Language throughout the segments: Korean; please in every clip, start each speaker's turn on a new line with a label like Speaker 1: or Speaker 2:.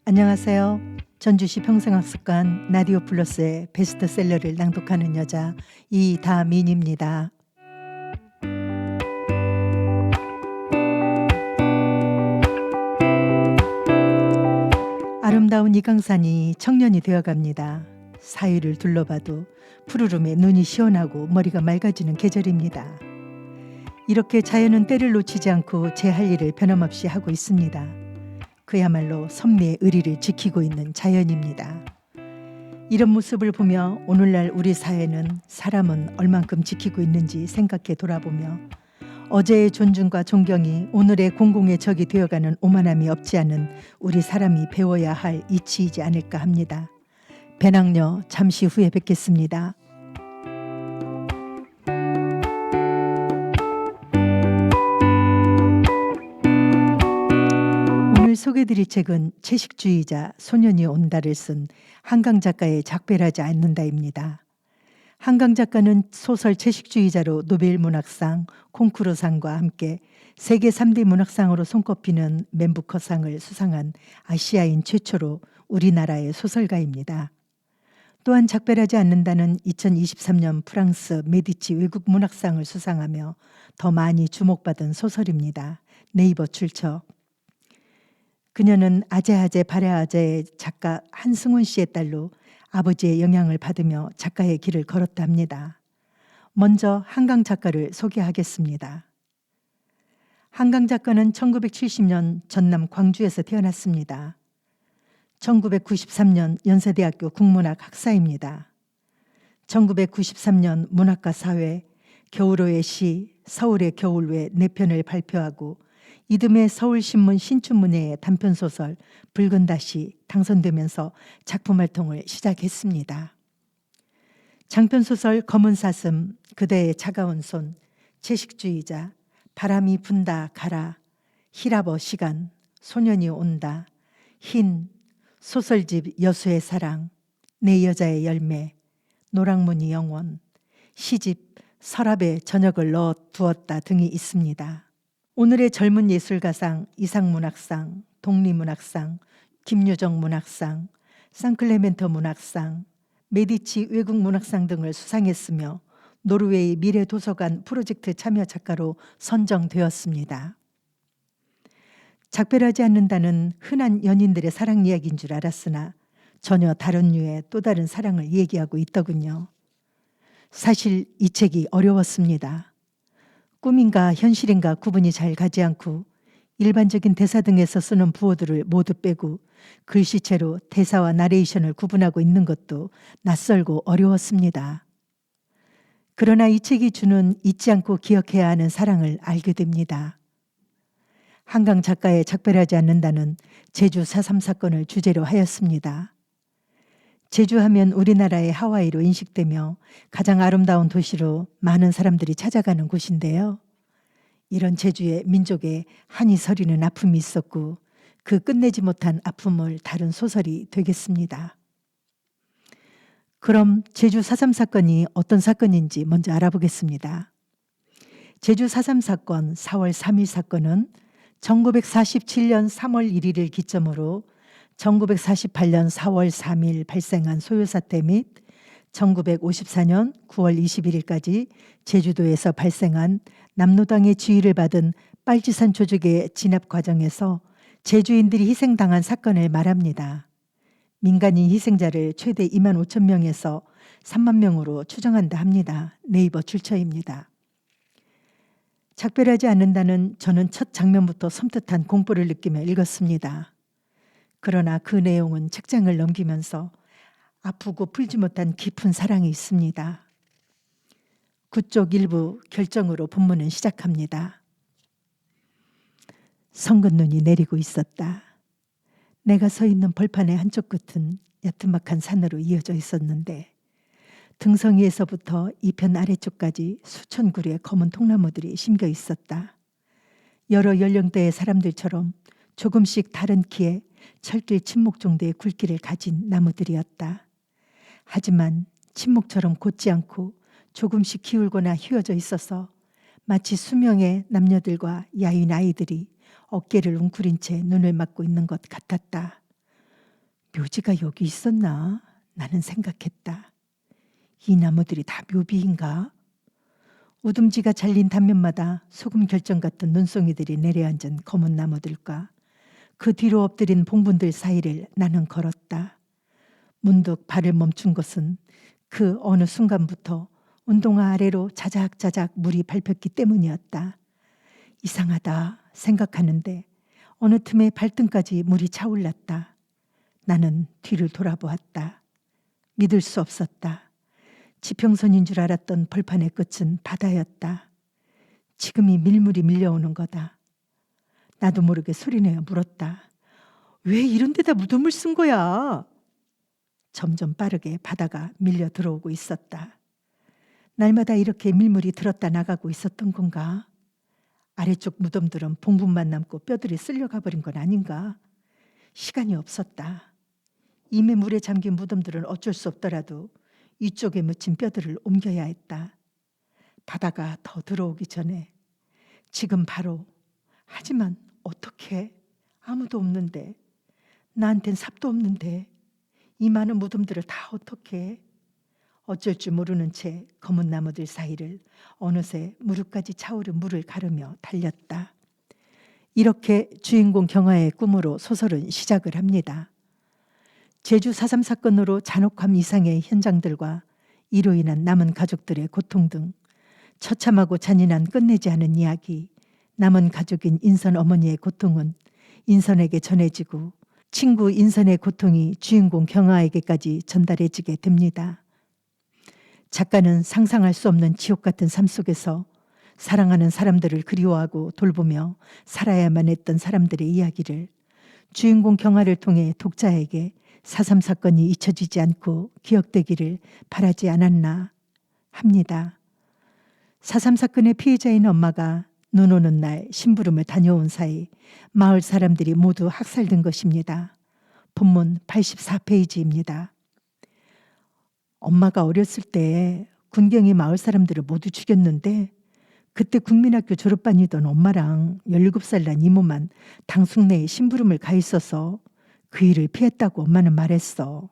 Speaker 1: 안녕하세요. 전주시 평생학습관 라디오 플러스의 베스트셀러를 낭독하는 여자 이다민입니다. 아름다운 이강산이 청년이 되어갑니다. 사위를 둘러봐도 푸르름에 눈이 시원하고 머리가 맑아지는 계절입니다. 이렇게 자연은 때를 놓치지 않고 제 할 일을 변함없이 하고 있습니다. 그야말로 섭리의 의리를 지키고 있는 자연입니다. 이런 모습을 보며 오늘날 우리 사회는 사람은 얼만큼 지키고 있는지 생각해 돌아보며 어제의 존중과 존경이 오늘의 공공의 적이 되어가는 오만함이 없지 않은 우리 사람이 배워야 할 이치이지 않을까 합니다. 배낭여 잠시 후에 뵙겠습니다. 오늘 소개드릴 책은 채식주의자 소년이 온다를 쓴 한강 작가의 작별하지 않는다입니다. 한강 작가는 소설 채식주의자로 노벨 문학상, 콩쿠르상과 함께 세계 3대 문학상으로 손꼽히는 맨부커상을 수상한 아시아인 최초로 우리나라의 소설가입니다. 또한 작별하지 않는다는 2023년 프랑스 메디치 외국 문학상을 수상하며 더 많이 주목받은 소설입니다. 네이버 출처. 그녀는 아제아제 발해아제의 작가 한승훈 씨의 딸로 아버지의 영향을 받으며 작가의 길을 걸었다 합니다. 먼저 한강 작가를 소개하겠습니다. 한강 작가는 1970년 전남 광주에서 태어났습니다. 1993년 연세대학교 국문학 학사입니다. 1993년 문학과 사회, 겨울호의 시, 서울의 겨울외 4편을 발표하고 이듬해 서울신문 신춘문예의 단편소설 붉은 다시 당선되면서 작품 활동을 시작했습니다. 장편소설 검은 사슴, 그대의 차가운 손, 채식주의자, 바람이 분다 가라, 히라버 시간, 소년이 온다, 흰, 소설집 여수의 사랑, 내 여자의 열매, 노랑무늬 영원, 시집 서랍에 저녁을 넣어 두었다 등이 있습니다. 오늘의 젊은 예술가상, 이상문학상, 독립문학상, 김유정 문학상, 산클레멘터 문학상, 메디치 외국 문학상 등을 수상했으며 노르웨이 미래도서관 프로젝트 참여 작가로 선정되었습니다. 작별하지 않는다는 흔한 연인들의 사랑 이야기인 줄 알았으나 전혀 다른 류의 또 다른 사랑을 얘기하고 있더군요. 사실 이 책이 어려웠습니다. 꿈인가 현실인가 구분이 잘 가지 않고 일반적인 대사 등에서 쓰는 부호들을 모두 빼고 글씨체로 대사와 나레이션을 구분하고 있는 것도 낯설고 어려웠습니다. 그러나 이 책이 주는 잊지 않고 기억해야 하는 사랑을 알게 됩니다. 한강 작가의 작별하지 않는다는 제주 4.3 사건을 주제로 하였습니다. 제주하면 우리나라의 하와이로 인식되며 가장 아름다운 도시로 많은 사람들이 찾아가는 곳인데요. 이런 제주의 민족에 한이 서리는 아픔이 있었고 그 끝내지 못한 아픔을 다룬 소설이 되겠습니다. 그럼 제주 4.3 사건이 어떤 사건인지 먼저 알아보겠습니다. 제주 4.3 사건 4월 3일 사건은 1947년 3월 1일을 기점으로 1948년 4월 3일 발생한 소요사태 및 1954년 9월 21일까지 제주도에서 발생한 남로당의 지휘를 받은 빨치산 조직의 진압 과정에서 제주인들이 희생당한 사건을 말합니다. 민간인 희생자를 최대 2만 5천 명에서 3만 명으로 추정한다 합니다. 네이버 출처입니다. 작별하지 않는다는 저는 첫 장면부터 섬뜩한 공포를 느끼며 읽었습니다. 그러나 그 내용은 책장을 넘기면서 아프고 풀지 못한 깊은 사랑이 있습니다. 그쪽 일부 결정으로 본문은 시작합니다. 성근 눈이 내리고 있었다. 내가 서 있는 벌판의 한쪽 끝은 야트막한 산으로 이어져 있었는데 등성이에서부터 이편 아래쪽까지 수천 그루의 검은 통나무들이 심겨 있었다. 여러 연령대의 사람들처럼 조금씩 다른 키에 철길 침묵 정도의 굵기를 가진 나무들이었다. 하지만 침묵처럼 곧지 않고 조금씩 기울거나 휘어져 있어서 마치 수명의 남녀들과 야윈 아이들이 어깨를 웅크린 채 눈을 막고 있는 것 같았다. 묘지가 여기 있었나? 나는 생각했다. 이 나무들이 다 묘비인가? 우둥지가 잘린 단면마다 소금 결정 같은 눈송이들이 내려앉은 검은 나무들과 그 뒤로 엎드린 봉분들 사이를 나는 걸었다. 문득 발을 멈춘 것은 그 어느 순간부터 운동화 아래로 자작자작 물이 밟혔기 때문이었다. 이상하다 생각하는데 어느 틈에 발등까지 물이 차올랐다. 나는 뒤를 돌아보았다. 믿을 수 없었다. 지평선인 줄 알았던 벌판의 끝은 바다였다. 지금이 밀물이 밀려오는 거다. 나도 모르게 소리내어 물었다. 왜 이런 데다 무덤을 쓴 거야? 점점 빠르게 바다가 밀려 들어오고 있었다. 날마다 이렇게 밀물이 들었다 나가고 있었던 건가? 아래쪽 무덤들은 봉분만 남고 뼈들이 쓸려가 버린 건 아닌가? 시간이 없었다. 이미 물에 잠긴 무덤들은 어쩔 수 없더라도 이쪽에 묻힌 뼈들을 옮겨야 했다. 바다가 더 들어오기 전에 지금 바로. 하지만 어떻게? 아무도 없는데. 나한텐 삽도 없는데. 이 많은 무덤들을 다 어떻게? 어쩔 줄 모르는 채 검은 나무들 사이를 어느새 무릎까지 차오른 물을 가르며 달렸다. 이렇게 주인공 경화의 꿈으로 소설은 시작을 합니다. 제주 4.3 사건으로 잔혹함 이상의 현장들과 이로 인한 남은 가족들의 고통 등 처참하고 잔인한 끝내지 않은 이야기, 남은 가족인 인선 어머니의 고통은 인선에게 전해지고 친구 인선의 고통이 주인공 경아에게까지 전달해지게 됩니다. 작가는 상상할 수 없는 지옥 같은 삶 속에서 사랑하는 사람들을 그리워하고 돌보며 살아야만 했던 사람들의 이야기를 주인공 경아를 통해 독자에게 4.3 사건이 잊혀지지 않고 기억되기를 바라지 않았나 합니다. 4.3 사건의 피해자인 엄마가 눈 오는 날 심부름을 다녀온 사이 마을 사람들이 모두 학살된 것입니다. 본문 84페이지입니다. 엄마가 어렸을 때 군경이 마을 사람들을 모두 죽였는데 그때 국민학교 졸업반이던 엄마랑 17살 난 이모만 당숙내에 심부름을 가 있어서 그 일을 피했다고 엄마는 말했어.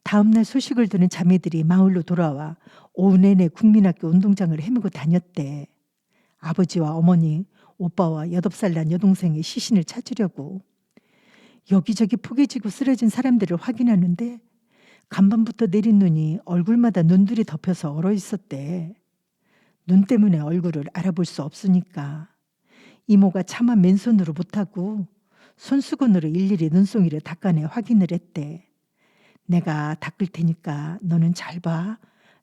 Speaker 1: 다음 날 소식을 들은 자매들이 마을로 돌아와 오후 내내 국민학교 운동장을 헤매고 다녔대. 아버지와 어머니, 오빠와 8살 난 여동생의 시신을 찾으려고. 여기저기 포개지고 쓰러진 사람들을 확인하는데 간밤부터 내린 눈이 얼굴마다 눈들이 덮여서 얼어 있었대. 눈 때문에 얼굴을 알아볼 수 없으니까. 이모가 차마 맨손으로 못하고 손수건으로 일일이 눈송이를 닦아내 확인을 했대. 내가 닦을 테니까 너는 잘 봐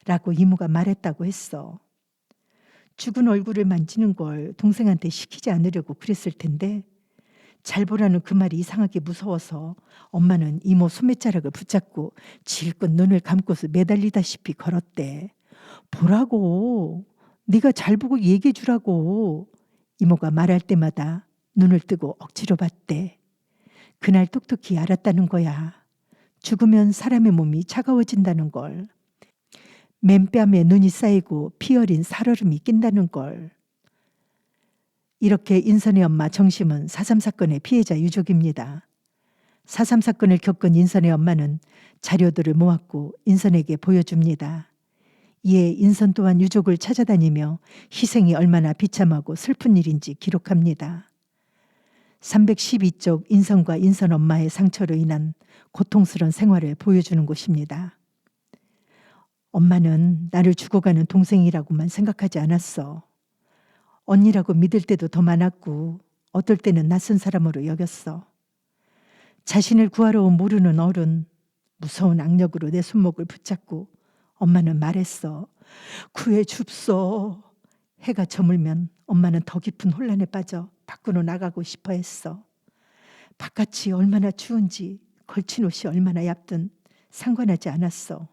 Speaker 1: 라고 이모가 말했다고 했어. 죽은 얼굴을 만지는 걸 동생한테 시키지 않으려고 그랬을 텐데 잘 보라는 그 말이 이상하게 무서워서 엄마는 이모 소매자락을 붙잡고 질끈 눈을 감고서 매달리다시피 걸었대. 보라고. 네가 잘 보고 얘기해 주라고. 이모가 말할 때마다 눈을 뜨고 억지로 봤대. 그날 똑똑히 알았다는 거야. 죽으면 사람의 몸이 차가워진다는 걸. 맨뺨에 눈이 쌓이고 피 어린 살얼음이 낀다는 걸. 이렇게 인선의 엄마 정심은 4.3 사건의 피해자 유족입니다. 4.3 사건을 겪은 인선의 엄마는 자료들을 모았고 인선에게 보여줍니다. 이에 인선 또한 유족을 찾아다니며 희생이 얼마나 비참하고 슬픈 일인지 기록합니다. 312쪽 인선과 인선 엄마의 상처로 인한 고통스러운 생활을 보여주는 곳입니다. 엄마는 나를 죽어가는 동생이라고만 생각하지 않았어. 언니라고 믿을 때도 더 많았고 어떨 때는 낯선 사람으로 여겼어. 자신을 구하러 온 모르는 어른, 무서운 악력으로 내 손목을 붙잡고 엄마는 말했어. 구해 줍소. 해가 저물면 엄마는 더 깊은 혼란에 빠져 밖으로 나가고 싶어 했어. 바깥이 얼마나 추운지 걸친 옷이 얼마나 얇든 상관하지 않았어.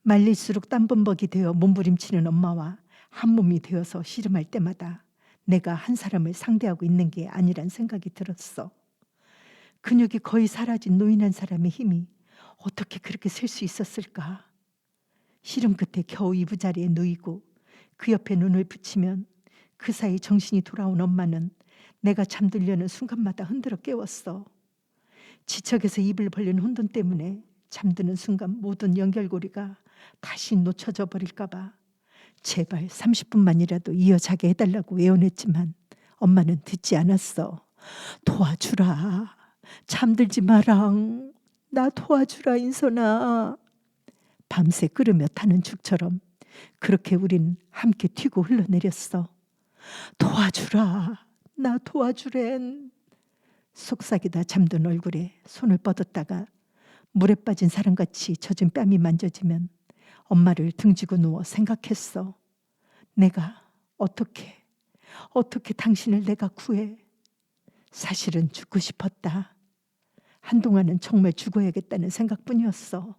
Speaker 1: 말릴수록 땀범벅이 되어 몸부림치는 엄마와 한 몸이 되어서 씨름할 때마다 내가 한 사람을 상대하고 있는 게 아니란 생각이 들었어. 근육이 거의 사라진 노인한 사람의 힘이 어떻게 그렇게 셀 수 있었을까? 씨름 끝에 겨우 이부자리에 누이고 그 옆에 눈을 붙이면 그 사이 정신이 돌아온 엄마는 내가 잠들려는 순간마다 흔들어 깨웠어. 지척에서 입을 벌린 혼돈 때문에 잠드는 순간 모든 연결고리가 다시 놓쳐져 버릴까 봐 제발 30분만이라도 이어 자게 해달라고 애원했지만 엄마는 듣지 않았어. 도와주라. 잠들지 마랑. 나 도와주라 인선아. 밤새 끓으며 타는 죽처럼 그렇게 우린 함께 튀고 흘러내렸어. 도와주라. 나 도와주랜. 속삭이다 잠든 얼굴에 손을 뻗었다가 물에 빠진 사람같이 젖은 뺨이 만져지면 엄마를 등지고 누워 생각했어. 내가 어떻게 당신을 내가 구해. 사실은 죽고 싶었다. 한동안은 정말 죽어야겠다는 생각뿐이었어.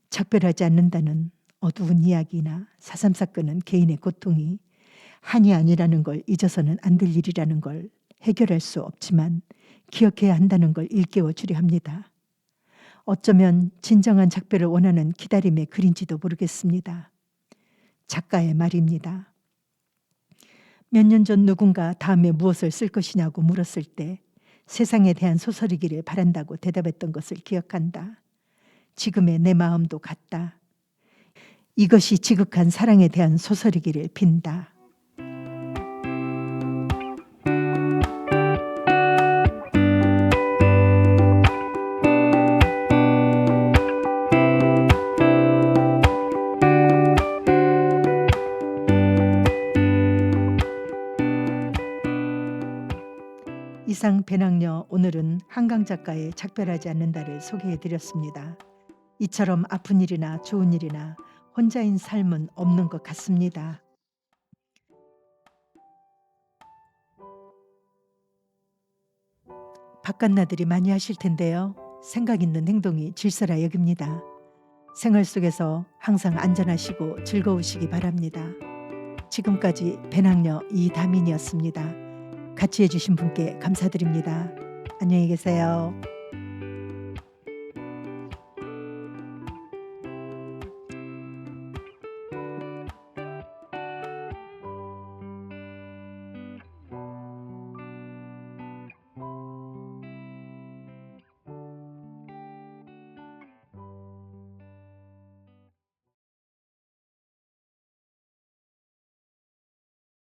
Speaker 1: 작별하지 않는다는 어두운 이야기나 4.3 사건은 개인의 고통이 한이 아니라는 걸 잊어서는 안 될 일이라는 걸 해결할 수 없지만 기억해야 한다는 걸 일깨워 주려 합니다. 어쩌면 진정한 작별을 원하는 기다림의 글인지도 모르겠습니다. 작가의 말입니다. 몇 년 전 누군가 다음에 무엇을 쓸 것이냐고 물었을 때 세상에 대한 소설이기를 바란다고 대답했던 것을 기억한다. 지금의 내 마음도 같다. 이것이 지극한 사랑에 대한 소설이기를 빈다. 이상 배낭여 오늘은 한강 작가의 작별하지 않는다를 소개해드렸습니다. 이처럼 아픈 일이나 좋은 일이나 혼자인 삶은 없는 것 같습니다. 바깥나들이 많이 하실 텐데요. 생각 있는 행동이 질서라 여깁니다. 생활 속에서 항상 안전하시고 즐거우시기 바랍니다. 지금까지 배낭여 이다민이었습니다. 같이 해주신 분께 감사드립니다. 안녕히 계세요.